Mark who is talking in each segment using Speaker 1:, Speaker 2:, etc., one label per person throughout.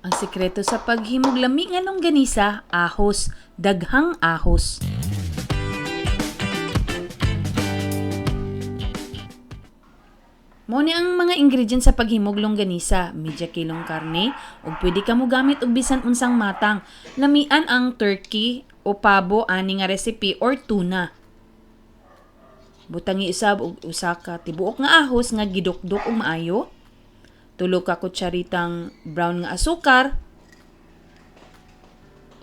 Speaker 1: Ang sikreto sa paghimog lami nga longganisa, ahos, daghang ahos. Mao ni ang mga ingredients sa paghimog longganisa, media kilong karne, ug pwede ka mo gamit og bisan unsang matang. Lamian ang turkey o pabo ani nga recipe or tuna. Butangi usab og usa ka tibuok nga ahos nga gidukdok og maayo. 3 ka kutsaritang brown nga asukar,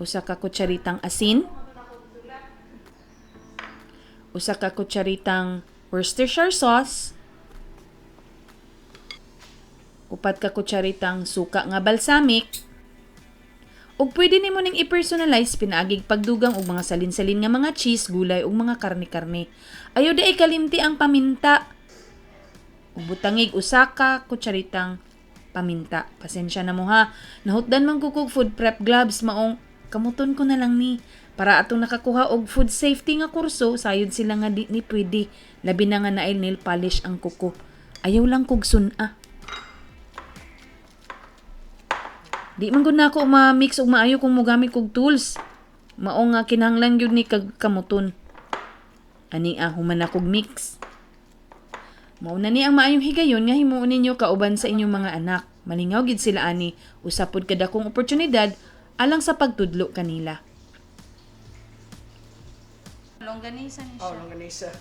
Speaker 1: 1 ka kutsaritang asin, 1 ka kutsaritang Worcestershire sauce, 4 ka kutsaritang suka nga balsamic, ug pwede nimo ning i-personalize pinaagig pagdugang og mga salin-salin nga mga cheese, gulay ug mga karne-karne. Ayaw di ay kalimti ang paminta. Ug butangig 1 ka kutsaritang paminta. Pasensya na mo ha. Nahutdan man kukog food prep gloves maong kamuton ko na lang ni. Para atong nakakuha og food safety nga kurso, sayod sila nga di ni pwede. Labi na nga nail nail polish ang kuko. Ayaw lang kog suna. Di man gud nako ma-mix og maayo kung mogamit kog tools. Mao nga kinahanglan gyud ni kag kamuton. Ani human na kog mix. Mao na ni ang maayong higayon nga himuon ninyo kauban sa inyong mga anak. Malingaw gid sila ani, usapod kada kong oportunidad alang sa pagtudlo kanila. Longganisa ni siya.
Speaker 2: Oh, longganisa.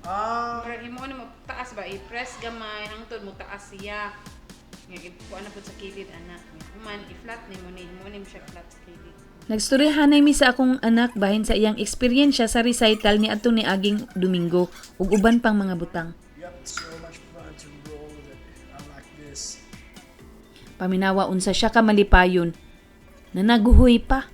Speaker 1: Murag himuon mo taas ba i-press gamay hangtod mo taas siya. Nga kuan na pud sa kilid ana. Human i-flat nimo ni himuon siya flat sa kilid. Nagstoryahanay mi sa akong anak bahin sa iyang eksperyensya sa recital ni adto ni aging Domingo ug uban pang mga butang.
Speaker 2: Yep, so much fun to roll with it. I like this.
Speaker 1: Paminawa unsa siya ka malipayon. Nanaguhoy pa.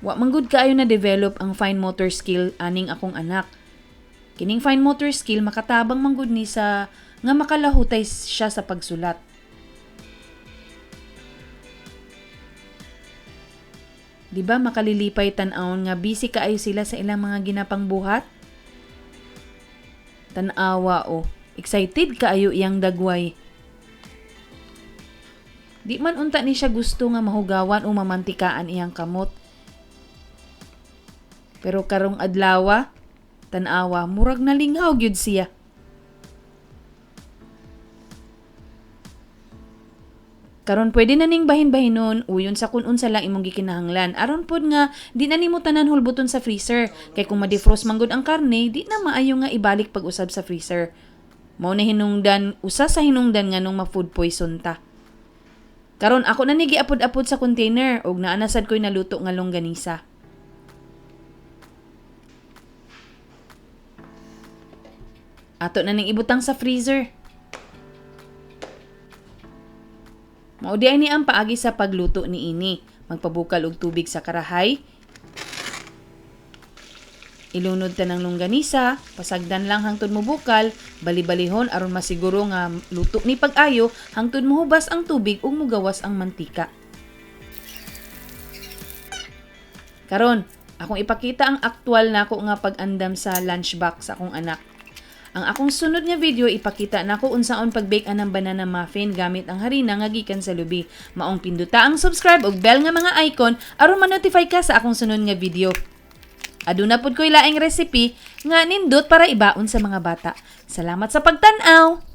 Speaker 1: Wa manggod kaayo na develop ang fine motor skill aning akong anak. Kining fine motor skill makatabang manggod ni sa nga makalahutay siya sa pagsulat. Di ba makalilipay tan-awon nga busy kaayo sila sa ilang mga ginapang buhat? Tan-awa excited kaayo iyang dagway. Di man unta ni siya gusto nga mahugawan o mamantikaan iyang kamot. Pero karong adlaw, tan-awa, murag nalinghaw gyud siya. Karon pwede na ning bahin-bahinon uyon sa kun unsa lang imong gikinahanglan. Aron pod nga di na nimo tanan hulbuton sa freezer. Kay kung ma-defrost man gud ang karne, di na maayo nga ibalik pag-usab sa freezer. Mao na hinungdan, usa sa hinungdan nga nung ma-food poison ta. Karon ako na ni giapod-apod sa container ug naanasad ko'y naluto nga longganisa. Ato na ning ibutang sa freezer. Mao di ay ni ang paagi sa pagluto ni ini. Magpabukal og tubig sa karahay. Ilunod ta ng longganisa, pasagdan lang hangtod mo bukal, bali-balihon aron masiguro nga luto ni pag-ayo hangtod mohubas ang tubig ug mogawas ang mantika. Karon, akong ipakita ang aktual nako nga pag-andam sa lunchbox sa akong anak. Ang akong sunod nga video ipakita nako unsaon pag-bake anang banana muffin gamit ang harina nga gikan sa lubi. Maong pinduta ang subscribe ug bell nga mga icon aron ma-notify ka sa akong sunod nga video. Aduna pud ko'y laing recipe nga nindot para ibaon sa mga bata. Salamat sa pagtan-aw.